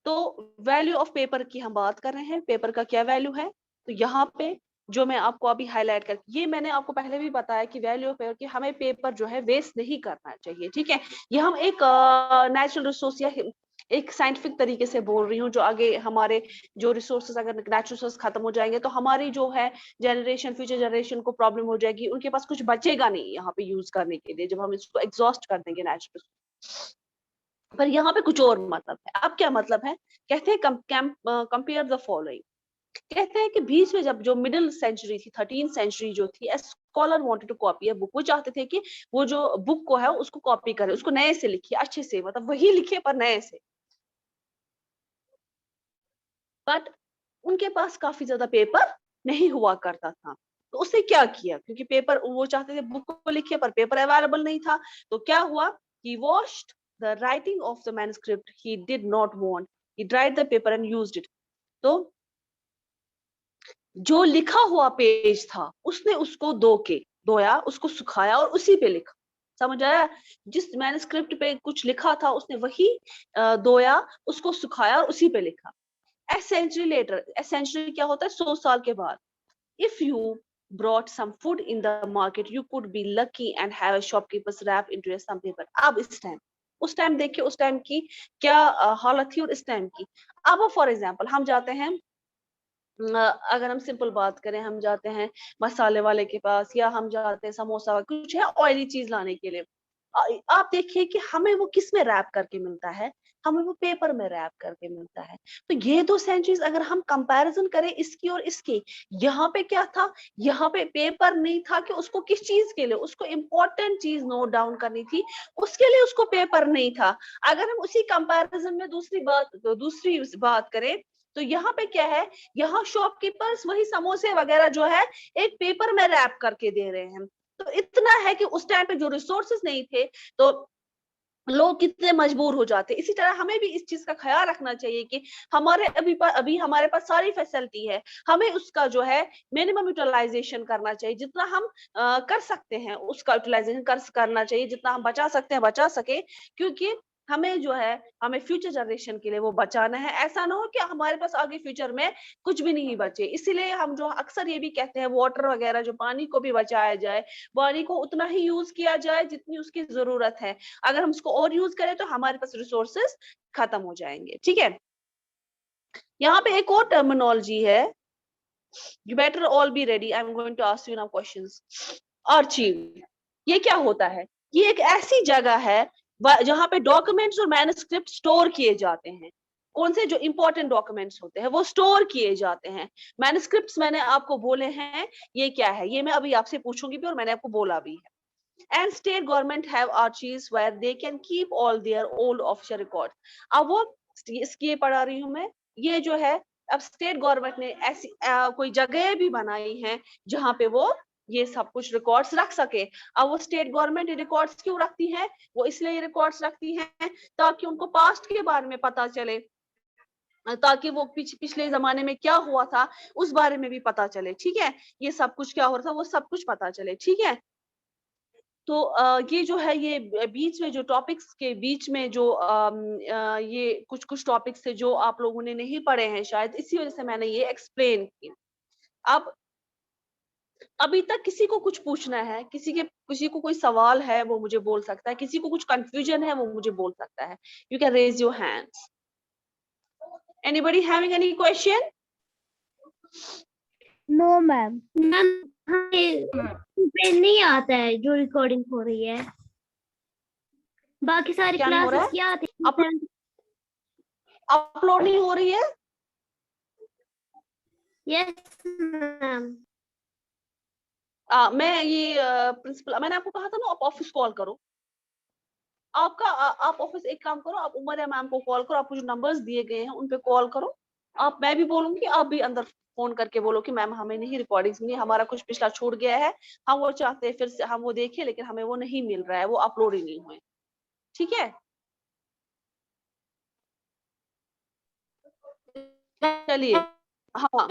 तो value of paper की हम बात कर रहे हैं, पेपर का क्या वैल्यू है। तो यहाँ पे जो मैं आपको अभी हाईलाइट कर, ये मैंने आपको पहले भी बताया कि वैल्यू ऑफ पेपर की हमें पेपर जो है वेस्ट नहीं करना चाहिए, ठीक है। ये हम एक नेचुरल रिसोर्स या एक साइंटिफिक तरीके से बोल रही हूँ, जो आगे हमारे जो रिसोर्सेज, अगर नेचुरल रिसोर्स खत्म हो जाएंगे तो हमारी जो है जनरेशन, फ्यूचर जनरेशन को प्रॉब्लम हो जाएगी, उनके पास कुछ बचेगा नहीं यहाँ पे यूज करने के लिए, जब हम इसको एग्जॉस्ट कर देंगे नेचुरल। पर यहाँ पे कुछ और मतलब है। अब क्या मतलब है, कहते हैं कंपेयर द फॉलोइंग। कहते हैं कि बीच में जब जो मिडिल सेंचुरी थी, 13th सेंचुरी जो थी, a scholar wanted to copy a book, वो चाहते थे कि वो जो बुक को है उसको कॉपी करे, उसको नए से लिखिए, अच्छे से, मतलब वही लिखे पर नए से। बट उनके पास काफी ज्यादा पेपर नहीं हुआ करता था। तो उसने क्या किया, क्योंकि पेपर वो चाहते थे बुक को लिखे पर पेपर अवेलेबल नहीं था, तो क्या हुआ, he washed the writing of the manuscript he did not want, he dried the paper and used it। तो जो लिखा हुआ पेज था उसने उसको धोया, उसको सुखाया और उसी पे लिखा। समझ आया, जिस मैन्युस्क्रिप्ट पे कुछ लिखा था उसने वही धोया, उसको सुखाया और उसी पे लिखा। A century later, a century क्या होता है, 100 साल के बाद, if you brought some food in the market, you could be lucky and have a shopkeeper's wrap into a some paper। अब इस टाइम, उस टाइम देखिए उस टाइम की क्या हालत थी और इस टाइम की। अब फॉर एग्जांपल हम जाते हैं, अगर हम सिंपल बात करें, हम जाते हैं मसाले वाले के पास, या हम जाते हैं समोसा, कुछ है ऑयली चीज लाने के लिए, आप देखिए कि हमें वो किस में रैप करके मिलता है, हमें वो पेपर में रैप करके मिलता है। तो ये दो सेंचुरीज अगर हम कंपैरिजन करें इसकी और इसकी, यहाँ पे क्या था, यहाँ पे पेपर नहीं था कि उसको किस चीज के लिए, उसको इम्पोर्टेंट चीज नोट डाउन करनी थी, उसके लिए उसको पेपर नहीं था। अगर हम उसी कंपैरिजन में दूसरी बात करें, तो यहाँ पे क्या है, यहाँ शॉपकीपर्स वही समोसे वगैरह जो है एक पेपर में रैप करके दे रहे हैं। तो इतना है कि उस टाइम पे जो रिसोर्सेज नहीं थे, तो लोग कितने मजबूर हो जाते। इसी तरह हमें भी इस चीज का ख्याल रखना चाहिए कि हमारे अभी हमारे पास सारी फैसिलिटी है, हमें उसका जो है मिनिमम यूटिलाइजेशन करना चाहिए, जितना हम कर सकते हैं उसका यूटिलाइजेशन करना चाहिए, जितना हम बचा सकते हैं बचा सके, क्योंकि हमें जो है, हमें फ्यूचर जनरेशन के लिए वो बचाना है। ऐसा ना हो कि हमारे पास आगे फ्यूचर में कुछ भी नहीं बचे। इसीलिए हम जो अक्सर ये भी कहते हैं, वाटर वगैरह जो पानी को भी बचाया जाए, पानी को उतना ही यूज किया जाए जितनी उसकी जरूरत है। अगर हम उसको और यूज करें तो हमारे पास रिसोर्सेस खत्म हो जाएंगे, ठीक है। यहाँ पे एक और टर्मिनोलॉजी है, you better all be ready, I am going to ask you now questions. Archive, ये क्या होता है, ये एक ऐसी जगह है जहाँ पे डॉक्यूमेंट्स और मैन्युस्क्रिप्ट स्टोर किए जाते हैं। कौन से जो इंपॉर्टेंट डॉक्यूमेंट्स होते हैं वो स्टोर किए जाते हैं। मैन्युस्क्रिप्ट्स मैंने आपको बोले हैं, ये क्या है, ये मैं अभी आपसे पूछूंगी भी और मैंने आपको बोला भी है। And state government have archives where they can keep all their old official records। अब वो इसकी पढ़ा रही हूँ मैं, ये जो है, अब स्टेट गवर्नमेंट ने ऐसी कोई जगह भी बनाई है जहाँ पे वो ये सब कुछ रिकॉर्ड्स रख सके। अब वो स्टेट गवर्नमेंट रिकॉर्ड्स क्यों रखती है, वो इसलिए रिकॉर्ड्स रखती हैं ताकि उनको पास्ट के बारे में पता चले, ताकि वो पिछले जमाने में क्या हुआ था उस बारे में भी पता चले, ठीक है। ये सब कुछ क्या हो रहा था वो सब कुछ पता चले, ठीक है। तो ये जो है, ये बीच में जो टॉपिक्स के बीच में जो ये कुछ कुछ टॉपिक्स थे जो आप लोगों ने नहीं पढ़े हैं शायद, इसी वजह से मैंने ये एक्सप्लेन की। अब अभी तक किसी को कुछ पूछना है, किसी को कोई सवाल है वो मुझे बोल सकता है, किसी को कुछ कंफ्यूजन है वो मुझे बोल सकता है। You can raise your hands. Anybody having any question? No ma'am. Ma'am पे नहीं आता है जो रिकॉर्डिंग हो रही है, बाकी सारी क्या नहीं हो रहा क्लासेस है? क्या आती है? अपलोड नहीं हो रही है? Yes ma'am. मैं ये प्रिंसिपल, मैंने आपको कहा था ना आप ऑफिस कॉल करो। आप ऑफिस एक काम करो, आप उमर या मैम को कॉल करो, आपको जो नंबर्स दिए गए हैं उन पे कॉल करो। आप, मैं भी बोलूंगी, आप भी अंदर फोन करके बोलो कि मैम हमें नहीं रिकॉर्डिंग्स नहीं, हमारा कुछ पिछला छूट गया है, हम वो चाहते हैं फिर से हम वो देखें, लेकिन हमें वो नहीं मिल रहा है, वो अपलोड ही नहीं हुए, ठीक है। चलिए, हाँ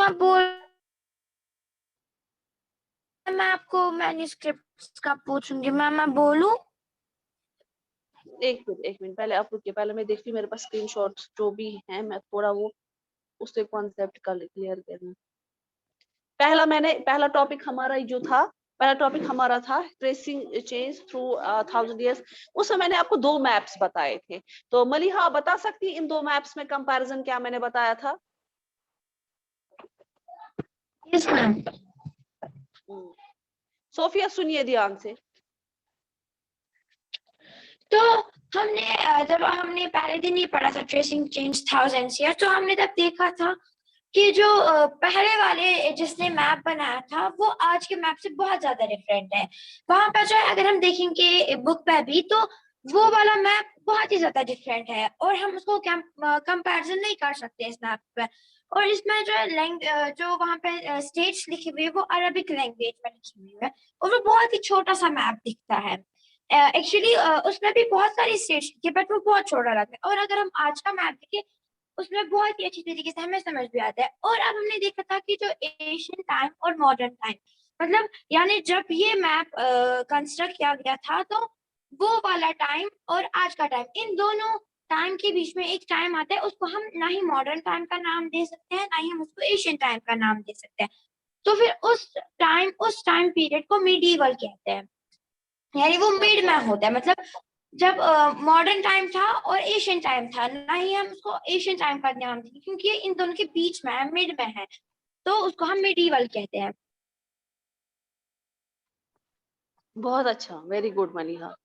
मैं आपको मैन्युस्क्रिप्ट का पूछूंगी मैम, मैं बोलूं? एक मिनट पहले आप रुकिए, पहले मैं देखती हूँ मेरे पास स्क्रीनशॉट्स जो भी हैं, मैं थोड़ा वो उससे कॉन्सेप्ट क्लियर कर दूं। पहला टॉपिक हमारा जो था, पहला टॉपिक हमारा था ट्रेसिंग चेंज थ्रू 1000 इयर्स। उसमें मैंने आपको 2 मैप्स बताए थे। तो मलिहा आप बता सकती इन 2 मैप्स में कंपैरिजन क्या मैंने बताया था? Yes ma'am. सोफिया सुनिए ध्यान से। तो हमने जब हमने पहले दिन ही पढ़ा था ट्रेसिंग चेंज 1000 ईयर, तो हमने तब देखा था कि जो पहले वाले जिसने मैप बनाया था वो आज के मैप से बहुत ज्यादा डिफरेंट है। वहां पर जो है अगर हम देखेंगे बुक पे भी, तो वो वाला मैप बहुत ही ज्यादा डिफरेंट है और हम उसको कंपैरिजन नहीं कर सकते इस मैप पे। और इसमें जो जो वहां पे स्टेट्स लिखी हुई है वो अरबिक लैंग्वेज में लिखी हुई है और वो बहुत ही छोटा सा मैप दिखता है। एक्चुअली उसमें भी बहुत सारी स्टेट्स लिखी है बट वो बहुत छोटा लगता है। और अगर हम आज का मैप देखें उसमें बहुत ही अच्छी तरीके से हमें समझ भी आता है। और अब हमने देखा था कि जो एशियन टाइम और मॉडर्न टाइम, मतलब यानी जब ये मैप कंस्ट्रक्ट किया गया था, तो वो वाला टाइम और आज का टाइम, इन दोनों टाइम के बीच में एक टाइम आता है, उसको हम ना ही मॉडर्न टाइम का नाम दे सकते हैं ना ही हम उसको एशियन टाइम का नाम दे सकते हैं। तो फिर उस टाइम पीरियड को मिडीवल कहते हैं, यानी वो मिड में होता है। मतलब जब मॉडर्न टाइम था और एशियन टाइम था, ना ही हम उसको एशियन टाइम का नाम देंगे क्योंकि ये इन दोनों के बीच में है, मिड में है, तो उसको हम मिडीवल कहते हैं। बहुत अच्छा, very good Maliha.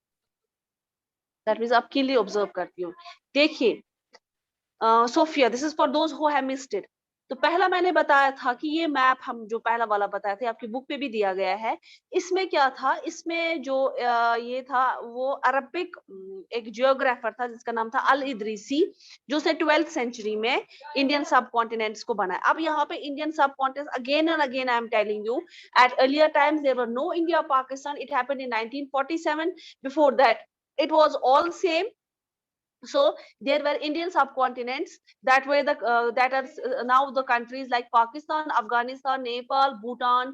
That means आप क्लीनली ऑब्जर्व करती हो। देखिए Sophia, this is for those who have missed it. तो पहला मैंने बताया था कि ये मैप हम जो पहला वाला बताया था, आपकी बुक पे भी दिया गया है। इसमें क्या था, इसमें जो ये था वो अरबिक एक जियोग्राफर था जिसका नाम था अल इदरीसी, जो से 12th सेंचुरी में इंडियन सब कॉन्टिनेंट्स को बनाया। अब यहाँ पे Indian subcontinents again and again I am telling you, at earlier times there were no India Pakistan, it happened in 1947। Before that it was all same. So there were Indian subcontinents that were that are now the countries like Pakistan, Afghanistan, Nepal, Bhutan,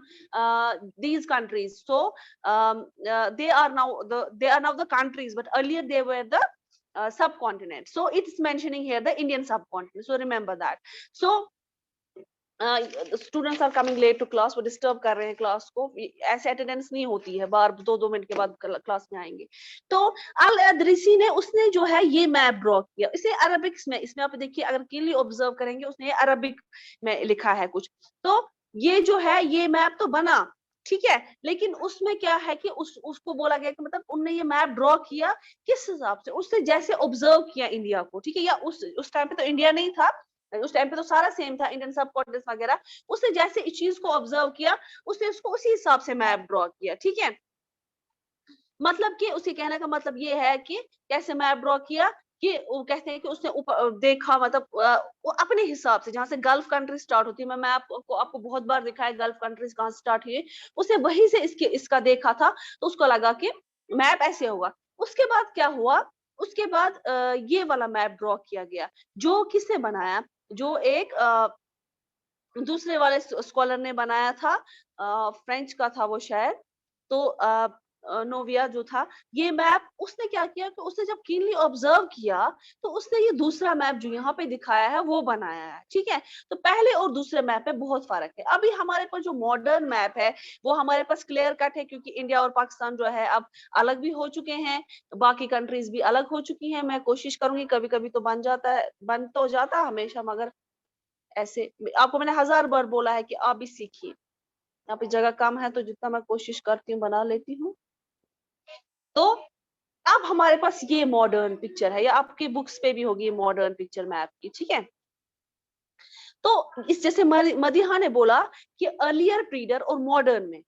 these countries. So they are now the countries, but earlier they were the subcontinents. So it's mentioning here the Indian subcontinent, so remember that. So students are coming late to class, वो disturb कर रहे हैं class को, ऐसे attendance नहीं होती है, बार 2-2 minute के बाद क्लास में आएंगे। तो अल अदरीसी ने उसने जो है ये मैप ड्रॉ किया, इसे अरबिक्स में, इसमें आप देखिए अगर क्लियरली ऑब्जर्व करेंगे उसने अरबिक में लिखा है कुछ। तो ये जो है ये मैप तो बना, ठीक है, लेकिन उसमें क्या है कि उसको बोला गया कि मतलब उनने ये मैप ड्रॉ किया किस हिसाब से, उसने जैसे ऑब्जर्व किया इंडिया को, ठीक है, या उस टाइम पे तो इंडिया नहीं था, उस टाइम पे तो सारा सेम था, इंडियन सब कॉन्टिनेंट्स वगैरह। उसने जैसे इस चीज को ऑब्जर्व किया, उसने उसको उसी हिसाब से मैप ड्रॉ किया, ठीक है। मतलब कि उसके कहने का मतलब ये है कि कैसे मैप ड्रॉ किया, कि वो कहते हैं कि उसने ऊपर देखा, मतलब वो अपने हिसाब से, जहां से गल्फ कंट्री स्टार्ट होती है, मैं आपको बहुत बार दिखाया गल्फ कंट्रीज कहाँ स्टार्ट हुई, उसने वहीं से इसका देखा था, तो उसको लगा कि मैप ऐसे होगा। उसके बाद क्या हुआ, उसके बाद ये वाला मैप ड्रॉ किया गया, जो किसने बनाया, जो एक दूसरे वाले स्कॉलर ने बनाया था, फ्रेंच का था वो शायद। तो नोविया जो था, ये मैप उसने क्या किया कि उसने जब कीनली ऑब्जर्व किया, तो उसने ये दूसरा मैप जो यहाँ पे दिखाया है वो बनाया है, ठीक है। तो पहले और दूसरे मैप में बहुत फर्क है। अभी हमारे पास जो मॉडर्न मैप है वो हमारे पास क्लियर कट है, क्योंकि इंडिया और पाकिस्तान जो है अब अलग भी हो चुके हैं, बाकी कंट्रीज भी अलग हो चुकी हैं। मैं कोशिश करूंगी, कभी कभी तो बन जाता है, बन तो जाता हमेशा, मगर ऐसे आपको मैंने 1000 बार बोला है कि आप भी सीखिए। यहाँ पे जगह कम है तो जितना मैं कोशिश करती हूँ बना लेती हूँ। तो अब हमारे पास ये मॉडर्न पिक्चर है, या आपकी बुक्स पे भी होगी मॉडर्न पिक्चर मैप की, ठीक है। तो इस जैसे मदिहा ने बोला कि अर्लियर पीरियड और मॉडर्न में,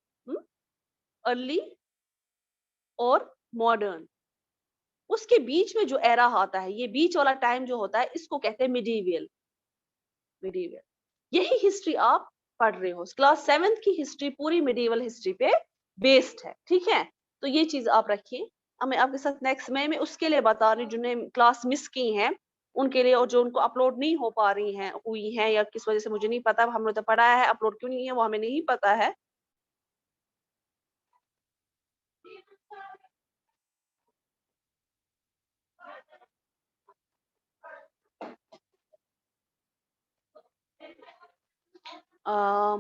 अर्ली और मॉडर्न, उसके बीच में जो एरा आता है, ये बीच वाला टाइम जो होता है, इसको कहते हैं मिडीवियल। यही हिस्ट्री आप पढ़ रहे हो, क्लास 7th की हिस्ट्री पूरी मिडीवल हिस्ट्री पे बेस्ड है, ठीक है। तो ये चीज आप रखिए। अब मैं आपके साथ नेक्स्ट में उसके लिए बता रही हूँ जिन्हें क्लास मिस की हैं उनके लिए, और जो उनको अपलोड नहीं हो पा रही हैं, हुई हैं या किस वजह से मुझे नहीं पता, हमने तो पढ़ा है, अपलोड क्यों नहीं है वो हमें नहीं पता है।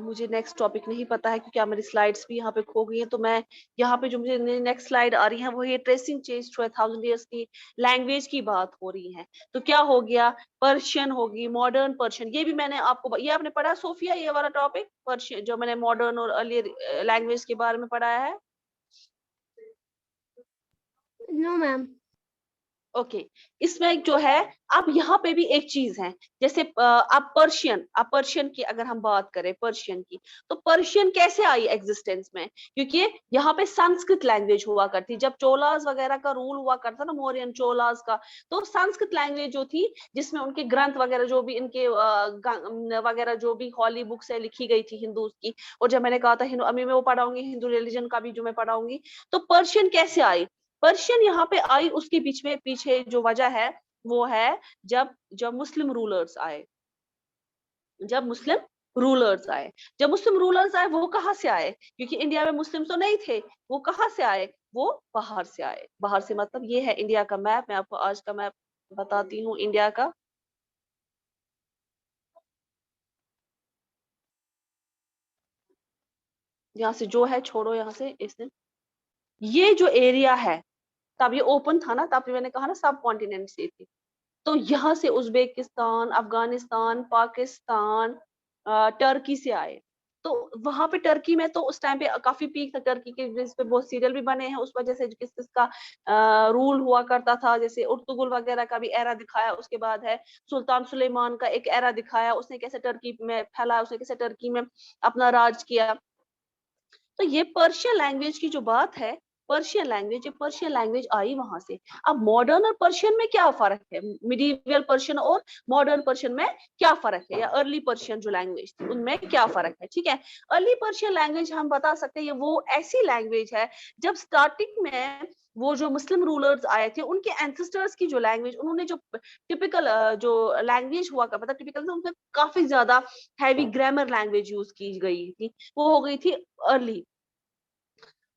मुझे नेक्स्ट टॉपिक नहीं पता है क्योंकि अब मेरी स्लाइड्स भी यहाँ पे खो गई हैं, तो मैं यहाँ पे जो मुझे नेक्स्ट स्लाइड आ रही है वो ये ट्रेसिंग चेंज थ्रू 1000 ईयर्स की लैंग्वेज की बात हो रही है। तो क्या हो गया, पर्शियन होगी, मॉडर्न पर्शियन, ये भी मैंने आपको, ये आपने पढ़ा सोफिया ये वाला टॉपिक पर्शियन जो मैंने मॉडर्न और अर्लियर लैंग्वेज के बारे में पढ़ाया है? No ma'am. ओके इसमें जो है अब यहाँ पे भी एक चीज है, जैसे आप पर्शियन की अगर हम बात करें पर्शियन की, तो पर्शियन कैसे आई एग्जिस्टेंस में? क्योंकि यहाँ पे संस्कृत लैंग्वेज हुआ करती, जब चोलास वगैरह का रूल हुआ करता ना, मौर्यन चोलास का, तो संस्कृत लैंग्वेज जो थी जिसमें उनके ग्रंथ वगैरह जो भी इनके वगैरह जो भी हॉली बुक्स है लिखी गई थी हिंदू की, और जब मैंने कहा था हिंदू, अभी मैं वो पढ़ाऊंगी हिंदू रिलीजन का भी जो मैं पढ़ाऊंगी, तो पर्शियन कैसे आई? पर्शियन यहाँ पे आई, उसके पीछे जो वजह है वो है जब मुस्लिम रूलर्स आए, जब मुस्लिम रूलर्स आए वो कहाँ से आए? क्योंकि इंडिया में मुस्लिम तो नहीं थे, वो कहाँ से आए? वो बाहर से आए। बाहर से मतलब ये है इंडिया का मैप, मैं आपको आज का मैप बताती हूँ इंडिया का। यहाँ से जो है छोड़ो, यहाँ से इसने, ये जो एरिया है तब ये ओपन था ना, तब मैंने कहा ना सब कॉन्टिनेंट से थी, तो यहाँ से उज्बेकिस्तान, अफगानिस्तान, पाकिस्तान, टर्की से आए। तो वहां पे टर्की में तो उस टाइम पे काफी पीक था टर्की के, जिस पे बहुत सीरियल भी बने हैं उस वजह से, किस किसका रूल हुआ करता था, जैसे उर्तुगुल वगैरह का भी एरा दिखाया, उसके बाद है सुल्तान सुलेमान का एक एरा दिखाया, उसने कैसे टर्की में फैला, उसने कैसे टर्की में अपना राज किया। तो ये पर्शियन लैंग्वेज की जो बात है, पर्शियन लैंग्वेज आई वहां से। अब मॉडर्न और पर्शियन में क्या फर्क है? मिडीवियल पर्शियन और मॉडर्न पर्शियन में क्या फर्क है, या अर्ली पर्शियन जो लैंग्वेज थी उनमें क्या फर्क है? ठीक है, अर्ली पर्शियन लैंग्वेज हम बता सकते हैं ये वो ऐसी लैंग्वेज है जब स्टार्टिंग में वो जो मुस्लिम रूलर्स आए थे उनके एंसेस्टर्स की जो लैंग्वेज, उन्होंने जो टिपिकल जो लैंग्वेज हुआ का पता टिपिकल, उनमें काफी ज्यादा हैवी ग्रामर लैंग्वेज यूज की गई थी, वो हो गई थी अर्ली।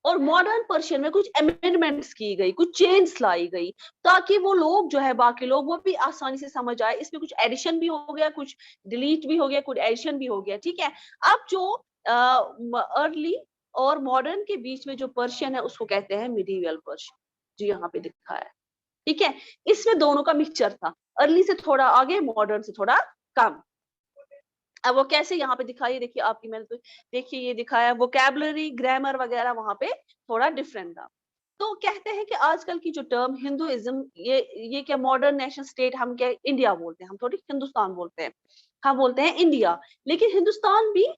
और मॉडर्न पर्शियन में कुछ अमेंडमेंट्स की गई, कुछ चेंज लाई गई, ताकि वो लोग जो है बाकी लोग वो भी आसानी से समझ आए। इसमें कुछ एडिशन भी हो गया, कुछ डिलीट भी हो गया, कुछ एडिशन भी हो गया। ठीक है, अब जो अर्ली और मॉडर्न के बीच में जो पर्शियन है उसको कहते हैं मिडीवियल पर्शियन, जो यहाँ पे दिखा है। ठीक है, इसमें दोनों का मिक्सचर था, अर्ली से थोड़ा आगे, मॉडर्न से थोड़ा कम। अब वो कैसे यहाँ पे दिखाई, देखिए आपकी, मैंने तो देखिए ये दिखाया, वोकैबुलरी ग्रामर वगैरह वहां पे थोड़ा डिफरेंट था। तो कहते हैं कि आजकल की जो टर्म हिंदुइज्म, ये क्या मॉडर्न नेशन स्टेट, हम क्या इंडिया बोलते हैं, हम थोड़ी हिंदुस्तान बोलते हैं, हम बोलते हैं इंडिया। लेकिन हिंदुस्तान भी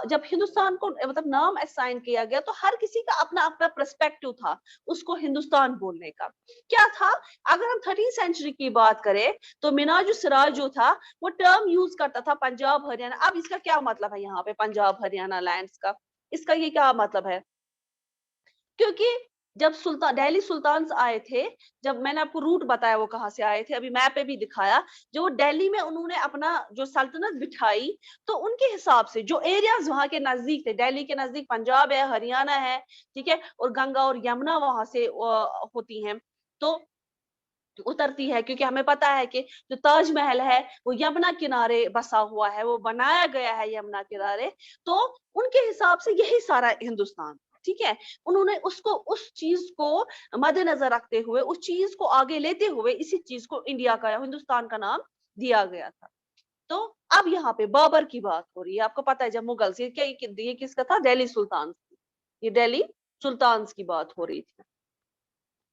जब हिंदुस्तान को मतलब नाम असाइन किया गया तो हर किसी का अपना अपना पर्सपेक्टिव था उसको हिंदुस्तान बोलने का। क्या था, अगर हम 13th सेंचुरी की बात करें तो मिनाज सिराज जो था वो टर्म यूज करता था पंजाब हरियाणा। अब इसका क्या मतलब है यहाँ पे पंजाब हरियाणा लैंड्स का, इसका ये क्या मतलब है? क्योंकि जब सुल्तान दिल्ली सुल्तान्स आए थे, जब मैंने आपको रूट बताया वो कहाँ से आए थे, अभी मैप पे भी दिखाया, जो दिल्ली में उन्होंने अपना जो सल्तनत बिठाई, तो उनके हिसाब से जो एरियाज वहां के नजदीक थे, दिल्ली के नजदीक पंजाब है, हरियाणा है, ठीक है, और गंगा और यमुना वहां से होती हैं, तो उतरती है, क्योंकि हमें पता है कि जो ताजमहल है वो यमुना किनारे बसा हुआ है, वो बनाया गया है यमुना किनारे, तो उनके हिसाब से यही सारा हिंदुस्तान। ठीक है, उन्होंने उसको, उस चीज को मद्देनजर रखते हुए, उस चीज को आगे लेते हुए इसी चीज को इंडिया का या हिंदुस्तान का नाम दिया गया था। तो अब यहाँ पे बाबर की बात हो रही है, आपको पता है जब मुगल से क्या, ये किसका था? दिल्ली सुल्तान, ये दिल्ली सुल्तान की बात हो रही थी।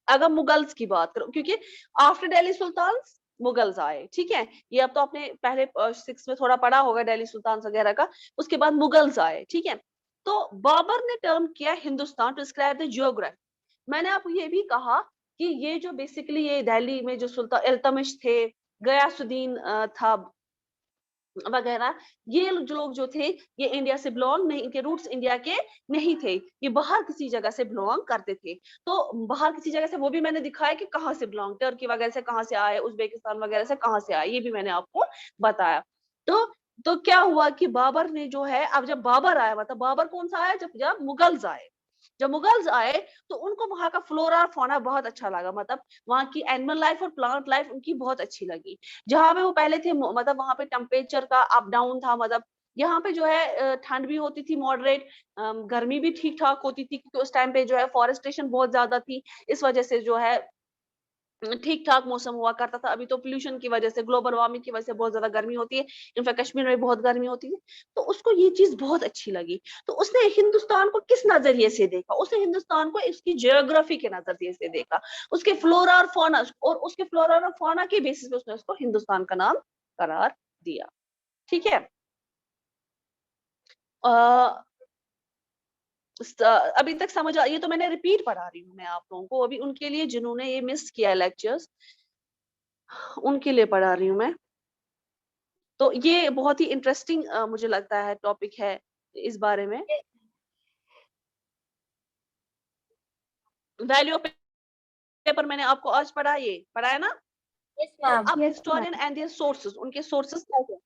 अगर मुगल्स की बात करो, क्योंकि आफ्टर दिल्ली सुल्तान मुगल्स आए, ठीक है, ये अब तो आपने पहले 6 में थोड़ा पढ़ा होगा दिल्ली सुल्तान वगैरह का, उसके बाद मुगल्स आए। ठीक है, तो बाबर ने टर्म किया Hindustan to describe the geography. मैंने आपको ये भी कहा कि ये जो बेसिकली ये दिल्ली में जो सुल्तान इल्तमिश थे, गयासुद्दीन था वगैरह, ये जो लोग जो थे ये इंडिया से बिलोंग नहीं, इनके रूट्स इंडिया के नहीं थे, ये बाहर किसी जगह से बिलोंग करते थे। तो बाहर किसी जगह से वो भी मैंने दिखाया कि कहाँ से बिलोंग, टर्की वगैरह से कहाँ से आए, उज्बेकिस्तान वगैरह से कहाँ से आए, ये भी मैंने आपको बताया। तो तो क्या हुआ कि बाबर ने जो है, अब जब बाबर आया, मतलब बाबर कौन सा आया, जब जब मुगल्स आए, जब मुगल्स आए तो उनको वहां का फ्लोरा फौना बहुत अच्छा लगा, मतलब वहां की एनिमल लाइफ और प्लांट लाइफ उनकी बहुत अच्छी लगी। जहां पे वो पहले थे, मतलब वहां पे टेम्परेचर का अप डाउन था, मतलब यहाँ पे जो है ठंड भी होती थी मॉडरेट, गर्मी भी ठीक ठाक होती थी, क्योंकि उस टाइम पे जो है फॉरेस्टेशन बहुत ज्यादा थी, इस वजह से जो है ठीक ठाक मौसम हुआ करता था। अभी तो पोल्यूशन की वजह से, ग्लोबल वार्मिंग की वजह से बहुत ज्यादा गर्मी होती है, इनफैक्ट कश्मीर में बहुत गर्मी होती है। तो उसको ये चीज बहुत अच्छी लगी, तो उसने हिंदुस्तान को किस नजरिए से देखा, उसने हिंदुस्तान को इसकी जियोग्राफी के नजरिए से देखा, उसके फ्लोरा और फौना, और उसके फ्लोरा और फौना के बेसिस पे उसने उसको हिंदुस्तान का नाम करार दिया। ठीक है। अभी तक समझ आ, ये तो मैंने रिपीट पढ़ा रही हूँ मैं आप लोगों को, अभी उनके लिए जिन्होंने ये मिस किया लेक्चर्स, उनके लिए पढ़ा रही हूँ मैं। तो ये बहुत ही इंटरेस्टिंग मुझे लगता है टॉपिक है इस बारे में। वैल्यू ऑफ पेपर मैंने आपको आज पढ़ा, ये पढ़ा है ना। यस तो मैम। अब Yes, historian and their sources, उनके सोर्सेस क्या है,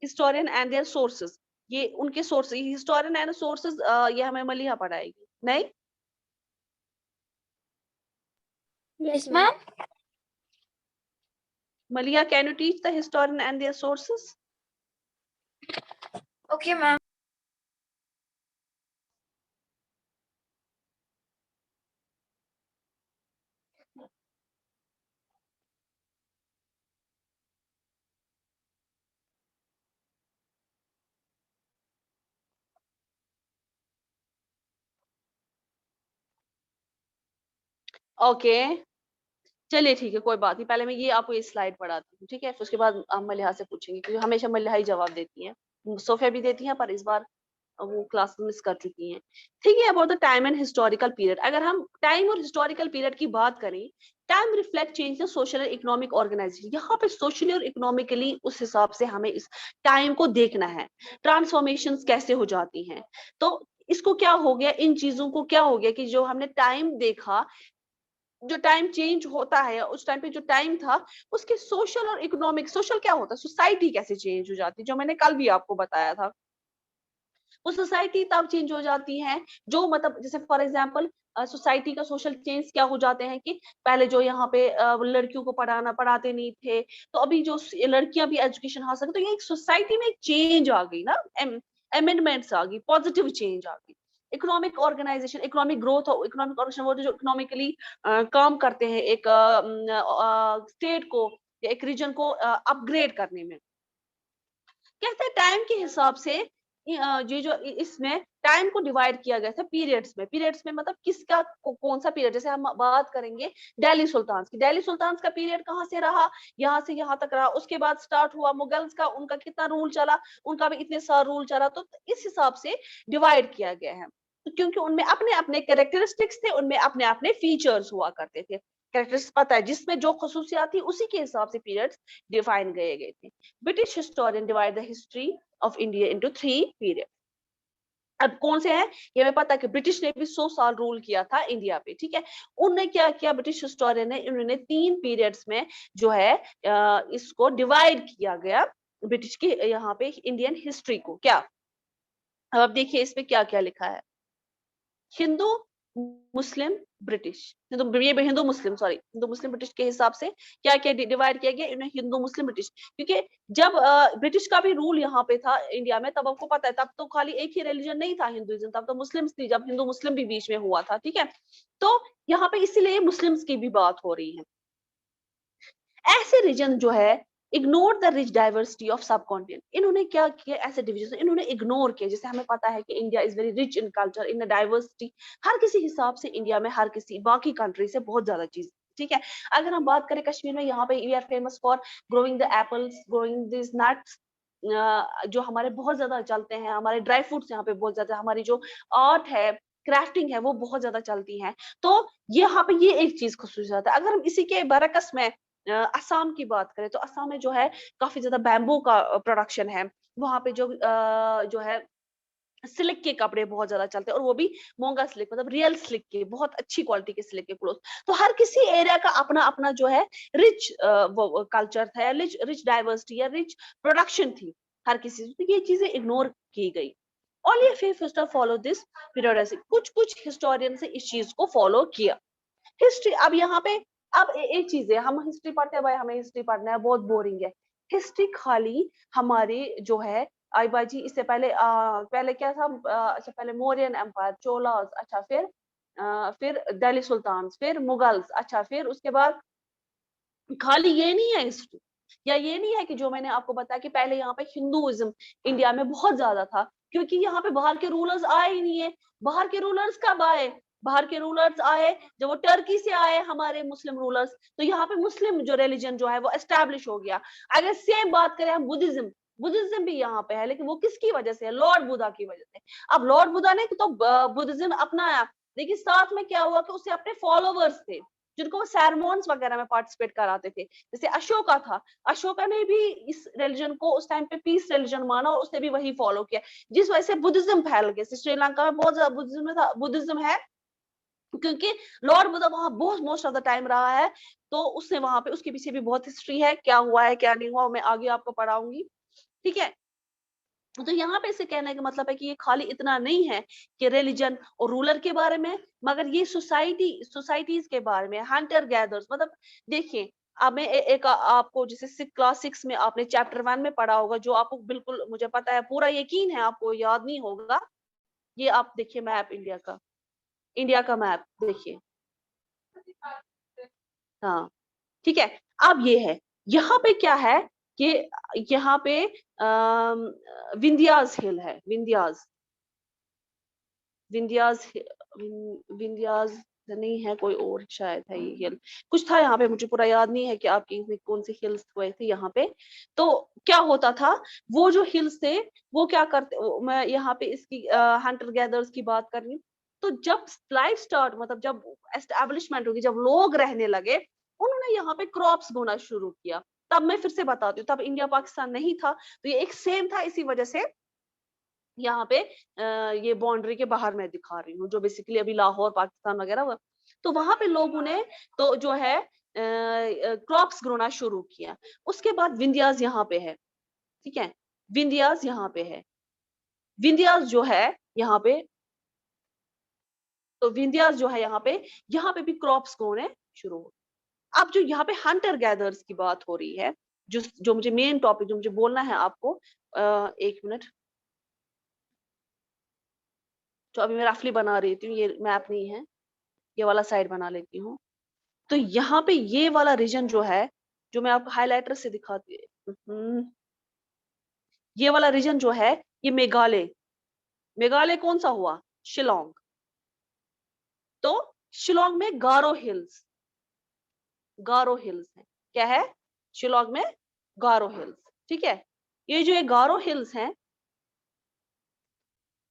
हिस्टोरियन एंड देयर सोर्सेस, ये उनके सोर्स, हिस्टोरियन एंड सोर्सेस, ये हमें मलिहा पढ़ाएगी नहीं। Yes ma'am. Maliha, can you teach the historian and their sources? Okay ma'am. Okay, चलिए ठीक है, कोई बात नहीं, पहले मैं ये आपको ये स्लाइड पढ़ाती हूँ, ठीक है, फिर उसके बाद हम मलिहा से पूछेंगे, क्योंकि हमेशा मलिहा ही जवाब देती है, सोफिया भी देती है, पर इस बार वो क्लास मिस कर चुकी हैं। ठीक है। About the time and historical period, अगर हम टाइम और हिस्टोरिकल पीरियड की बात करें, time reflect change the social and economic organisation, यहाँ पे सोशली और इकोनॉमिकली उस हिसाब से हमें इस टाइम को देखना है, ट्रांसफॉर्मेशन कैसे हो जाती हैं। तो इसको क्या हो गया, इन चीजों को क्या हो गया कि जो हमने टाइम देखा, जो टाइम चेंज होता है, उस टाइम पे जो टाइम था, उसके सोशल और इकोनॉमिक, सोशल क्या होता है, सोसाइटी कैसे चेंज हो जाती है, जो मैंने कल भी आपको बताया था, वो सोसाइटी तब चेंज हो जाती है, जो मतलब जैसे फॉर एग्जांपल सोसाइटी का सोशल चेंज क्या हो जाते हैं कि पहले जो यहाँ पे लड़कियों को पढ़ाते नहीं थे, तो अभी जो लड़कियां भी एजुकेशन हासिल, तो ये एक सोसाइटी में एक चेंज आ गई ना, अमेंडमेंट्स आ गई, पॉजिटिव चेंज आ गई। Economic organisation, economic growth, economic organisation वो जो इकोनॉमिकली काम करते हैं एक स्टेट को या एक रीजन को अपग्रेड करने में। कहते हैं टाइम के हिसाब से ये जो इसमें टाइम को डिवाइड किया गया था पीरियड्स में, पीरियड्स में मतलब किसका कौन सा पीरियड, जैसे हम बात करेंगे दिल्ली सुल्तान्स की, दिल्ली सुल्तान्स का पीरियड कहाँ से रहा, यहाँ से यहाँ तक रहा, उसके बाद स्टार्ट हुआ मुगल्स का, उनका कितना रूल चला, उनका भी इतने साल रूल चला, तो इस हिसाब से डिवाइड किया गया है, क्योंकि उनमें अपने अपने कैरेक्टरिस्टिक्स थे, उनमें अपने अपने फीचर्स हुआ करते थे, कैरेक्टरिस्टिक्स पता है, जिसमें जो खसूसियात थी उसी के हिसाब से पीरियड्स डिफाइन गए गए थे। British historian divide the history of India into 3 periods. अब कौन से हैं, ये हमें पता है कि ब्रिटिश ने भी 100 साल रूल किया था इंडिया पे, ठीक है। उन्होंने क्या किया, ब्रिटिश हिस्टोरियन ने, इन्होंने 3 पीरियड्स में जो है इसको डिवाइड किया गया, ब्रिटिश की यहाँ पे इंडियन हिस्ट्री को। क्या, अब आप देखिए इसमें क्या क्या लिखा है, हिंदू मुस्लिम ब्रिटिश, हिंदू मुस्लिम, सॉरी, हिंदू मुस्लिम ब्रिटिश के हिसाब से क्या क्या डिवाइड किया गया इन्हें, हिंदू मुस्लिम ब्रिटिश, क्योंकि जब ब्रिटिश का भी रूल यहाँ पे था इंडिया में, तब आपको पता है, तब तो खाली एक ही रिलीजन नहीं था हिंदुइज्म, तब तो मुस्लिम्स थी, जब हिंदू मुस्लिम भी बीच में हुआ था, ठीक है। तो यहाँ पे इसीलिए मुस्लिम्स की भी बात हो रही है। ऐसे रीजन जो है ignore the rich diversity of सब कॉन्टिनेंट, इन्होंने क्या किया, ऐसे डिवीजन इन्होंने इग्नोर किया, जैसे हमें पता है कि India is very rich in culture, in diversity, हर किसी हिसाब से इंडिया में हर किसी बाकी कंट्री से बहुत ज्यादा चीज, ठीक है। अगर हम बात करें कश्मीर में, यहाँ पे we are famous for growing the apples, growing this nuts, जो हमारे बहुत ज्यादा चलते हैं, हमारे ड्राई फ्रूट्स यहाँ पे बहुत ज्यादा, हमारी जो आर्ट है, क्राफ्टिंग है, वो बहुत ज्यादा चलती है। तो यहाँ पे ये एक चीज खसूसियत है। अगर हम इसी के बरकस में असम की बात करें, तो असम में जो है काफी ज्यादा बैम्बू का प्रोडक्शन है, वहां पे जो है सिल्क के कपड़े बहुत ज्यादा चलते हैं, और वो भी मोंगा सिल्क, मतलब रियल सिल्क के, बहुत अच्छी क्वालिटी के सिल्क के क्लोथ। तो हर किसी एरिया का अपना अपना जो है रिच कल्चर था, या रिच डाइवर्सिटी या रिच प्रोडक्शन थी हर किसी, तो ये चीजें इग्नोर की गई। Only a few historians follow this periodicity, कुछ हिस्टोरियन से इस चीज को फॉलो किया। हिस्ट्री, अब यहाँ पे अब एक चीज है, हम हिस्ट्री पढ़ते हैं भाई, हमें हिस्ट्री पढ़ना है, बहुत बोरिंग है। हिस्ट्री खाली हमारे जो है आई बाजी, इससे पहले पहले क्या था, अच्छा पहले मौर्यन एम्पायर, चोलास, अच्छा फिर दिल्ली सुल्तान, फिर मुगल्स, अच्छा फिर उसके बाद खाली ये नहीं है हिस्ट्री, या ये नहीं है कि जो मैंने आपको बताया कि पहले यहाँ पे हिंदुइज्म इंडिया में बहुत ज्यादा था, क्योंकि यहाँ पे बाहर के रूलर्स आए ही नहीं है। बाहर के रूलर्स कब आए? बाहर के रूलर्स आए जब वो टर्की से आए हमारे मुस्लिम रूलर्स, तो यहाँ पे मुस्लिम जो रिलीजन जो है वो एस्टैब्लिश हो गया। अगर सेम बात करें हम बुद्धिज्म, बुद्धिज्म भी यहाँ पे है, लेकिन वो किसकी वजह से है? लॉर्ड बुद्धा की वजह से। अब लॉर्ड बुद्धा ने तो बुद्धिज्म अपनाया, लेकिन साथ में क्या हुआ कि उससे अपने फॉलोवर्स थे जिनको वो सेरेमोन्स वगैरह में पार्टिसिपेट कराते थे। जैसे अशोका था, अशोका ने भी इस रिलीजन को उस टाइम पे पीस रिलीजन माना और उसने भी वही फॉलो किया, जिस वजह से बुद्धिज्म फैल गया। श्रीलंका में बहुत ज्यादा बुद्धिज्म है, क्योंकि लॉर्ड बुद्धा वहां बहुत मोस्ट ऑफ द टाइम रहा है, तो उसने वहां पे, उसके पीछे भी बहुत हिस्ट्री है, क्या हुआ है क्या नहीं हुआ मैं आगे आपको पढ़ाऊंगी, ठीक है। तो यहाँ पे इसे कहने का मतलब है कि ये खाली इतना नहीं है कि रिलीजन और रूलर के बारे में, मगर ये सोसाइटीज के बारे में, हंटर गैदर्स, मतलब देखिए, अब मैं एक आपको जैसे क्लास 6 में आपने चैप्टर 1 में पढ़ा होगा, जो आपको बिल्कुल मुझे पता है, पूरा यकीन है आपको याद नहीं होगा। ये आप देखिए मैप इंडिया का मैप देखिए, हाँ ठीक है। अब ये है, यहाँ पे क्या है कि यहाँ पे विंध्यास हिल है, विंध्यास विंध्यास नहीं है, कोई और शायद है ये हिल, कुछ था यहाँ पे, मुझे पूरा याद नहीं है कि आपकी कौन सी हिल्स हुए थे यहाँ पे। तो क्या होता था, वो जो हिल्स थे वो क्या करते, मैं यहाँ पे इसकी हंटर गैदर्स की बात कर रही हूँ। तो जब लाइफ स्टार्ट, मतलब जब एस्टेब्लिशमेंट होगी, जब लोग रहने लगे, उन्होंने यहाँ पे क्रॉप्स बोना शुरू किया। तब मैं फिर से बताती हूँ, तब इंडिया पाकिस्तान नहीं था, तो ये एक सेम था, इसी वजह से यहाँ पे ये बाउंड्री के बाहर मैं दिखा रही हूँ, जो बेसिकली अभी लाहौर पाकिस्तान वगैरह हुआ, तो वहां पे लोगों ने तो जो है क्रॉप्स ग्रोना शुरू किया। उसके बाद विंध्यास यहाँ पे है, ठीक है, विंध्यास यहाँ पे है, विंध्यास जो है यहाँ पे, तो विंध्यास जो है यहाँ पे भी क्रॉप्स ग्रोने शुरू हो। अब जो यहाँ पे हंटर गैदर्स की बात हो रही है, जो जो मुझे मेन टॉपिक जो मुझे बोलना है आपको, एक मिनट, तो अभी मैं रफली बना रही हूँ, ये मैप नहीं है, ये वाला साइड बना लेती हूँ। तो यहाँ पे ये वाला रीजन जो है, जो मैं आपको हाइलाइटर से दिखाती हूँ, ये वाला रीजन जो है, ये मेघालय, मेघालय कौन सा हुआ? शिलोंग। तो शिलोंग में गारो हिल्स है, क्या है शिलोंग में? गारो हिल्स, ठीक है। ये जो गारो हिल्स हैं,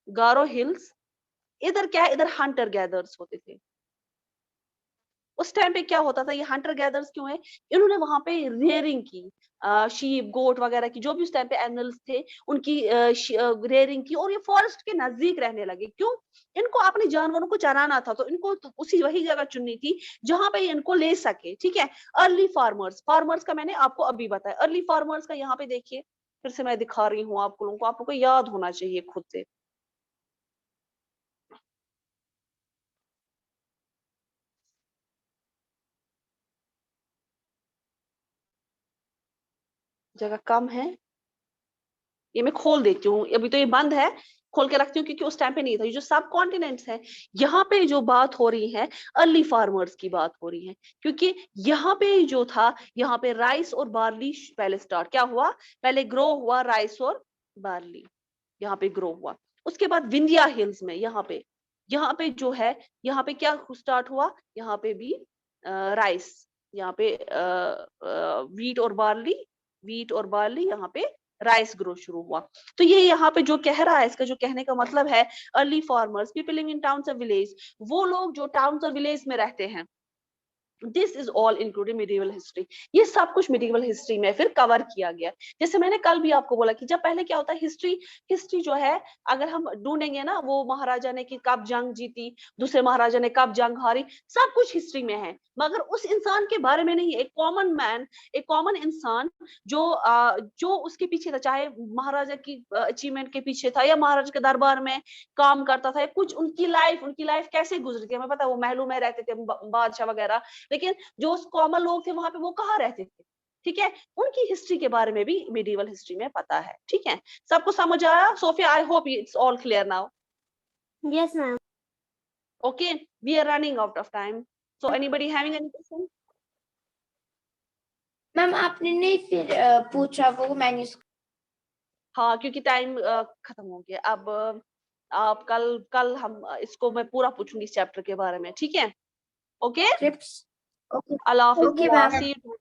गारो हिल्स, इधर क्या है, इधर हंटर गैदर्स होते थे। उस टाइम पे क्या होता था, ये हंटर गैदर्स क्यों है, इन्होंने वहां पे रेयरिंग की, शीप गोट वगैरह की, जो भी उस टाइम पे एनिमल्स थे उनकी रेयरिंग की, और ये फॉरेस्ट के नजदीक रहने लगे। क्यों? इनको अपने जानवरों को चराना था, तो इनको तो उसी वही जगह चुननी थी जहां पे इनको ले सके, ठीक है। अर्ली फार्मर्स का मैंने आपको अभी बताया, अर्ली फार्मर्स का यहाँ पे देखिए, फिर से मैं दिखा रही हूँ आपको, लोगों को आपको याद होना चाहिए खुद से। जगह कम है, ये मैं खोल देती हूँ, अभी तो ये बंद है, खोल के रखती हूँ, क्योंकि उस टाइम पे नहीं था। ये जो सब कॉन्टिनेंट्स है, यहाँ पे जो बात हो रही है, अर्ली फार्मर्स की बात हो रही है, क्योंकि यहाँ पे जो था, यहाँ पे राइस और बार्ली पहले स्टार्ट क्या हुआ, पहले ग्रो हुआ राइस और बार्ली, यहाँ पे ग्रो हुआ। उसके बाद विंध्या हिल्स में यहाँ पे जो है, यहाँ पे क्या स्टार्ट हुआ, यहाँ पे भी राइस, यहाँ पे वीट और बार्ली, यहाँ पे राइस ग्रो शुरू हुआ। तो ये यहाँ पे जो कह रहा है, इसका जो कहने का मतलब है, early farmers people living in towns और विलेज, वो लोग जो टाउन्स और विलेज में रहते हैं, this is all including medieval history. ये सब कुछ मिडिवल हिस्ट्री में फिर कवर किया गया। जैसे मैंने कल भी आपको बोला कि जब पहले क्या होता है, हिस्ट्री जो है, अगर हम ढूंढेंगे ना, वो महाराजा ने कि कब जंग जीती, दूसरे महाराजा ने कब जंग हारी, सब कुछ हिस्ट्री में है, मगर उस इंसान के बारे में नहीं। एक कॉमन मैन, एक कॉमन इंसान जो उसके पीछे था, चाहे महाराजा की अचीवमेंट के पीछे था, या महाराजा के दरबार में काम करता था, या कुछ उनकी लाइफ कैसे गुजरी थी, हमें पता है, वो महलों में रहते थे बादशाह वगैरह, लेकिन जो कॉमन लोग थे वहां पे, वो कहाँ रहते थे, ठीक है, उनकी हिस्ट्री के बारे में भी मिडिवल हिस्ट्री में पता है। ठीक है, सबको समझ आया? Sophia, I hope it's all clear now. Yes, ma'am. Okay, we are running out of time. So anybody having any question? Ma'am आपने नहीं फिर पूछा वो मैन्यूस्क्रिप्ट? हाँ, क्योंकि टाइम खत्म हो गया। अब आप कल हम इसको मैं पूरा पूछूंगी इस चैप्टर के बारे में। ठीक है, okay, okay Allah Hafiz, Okay, ma'am. see you.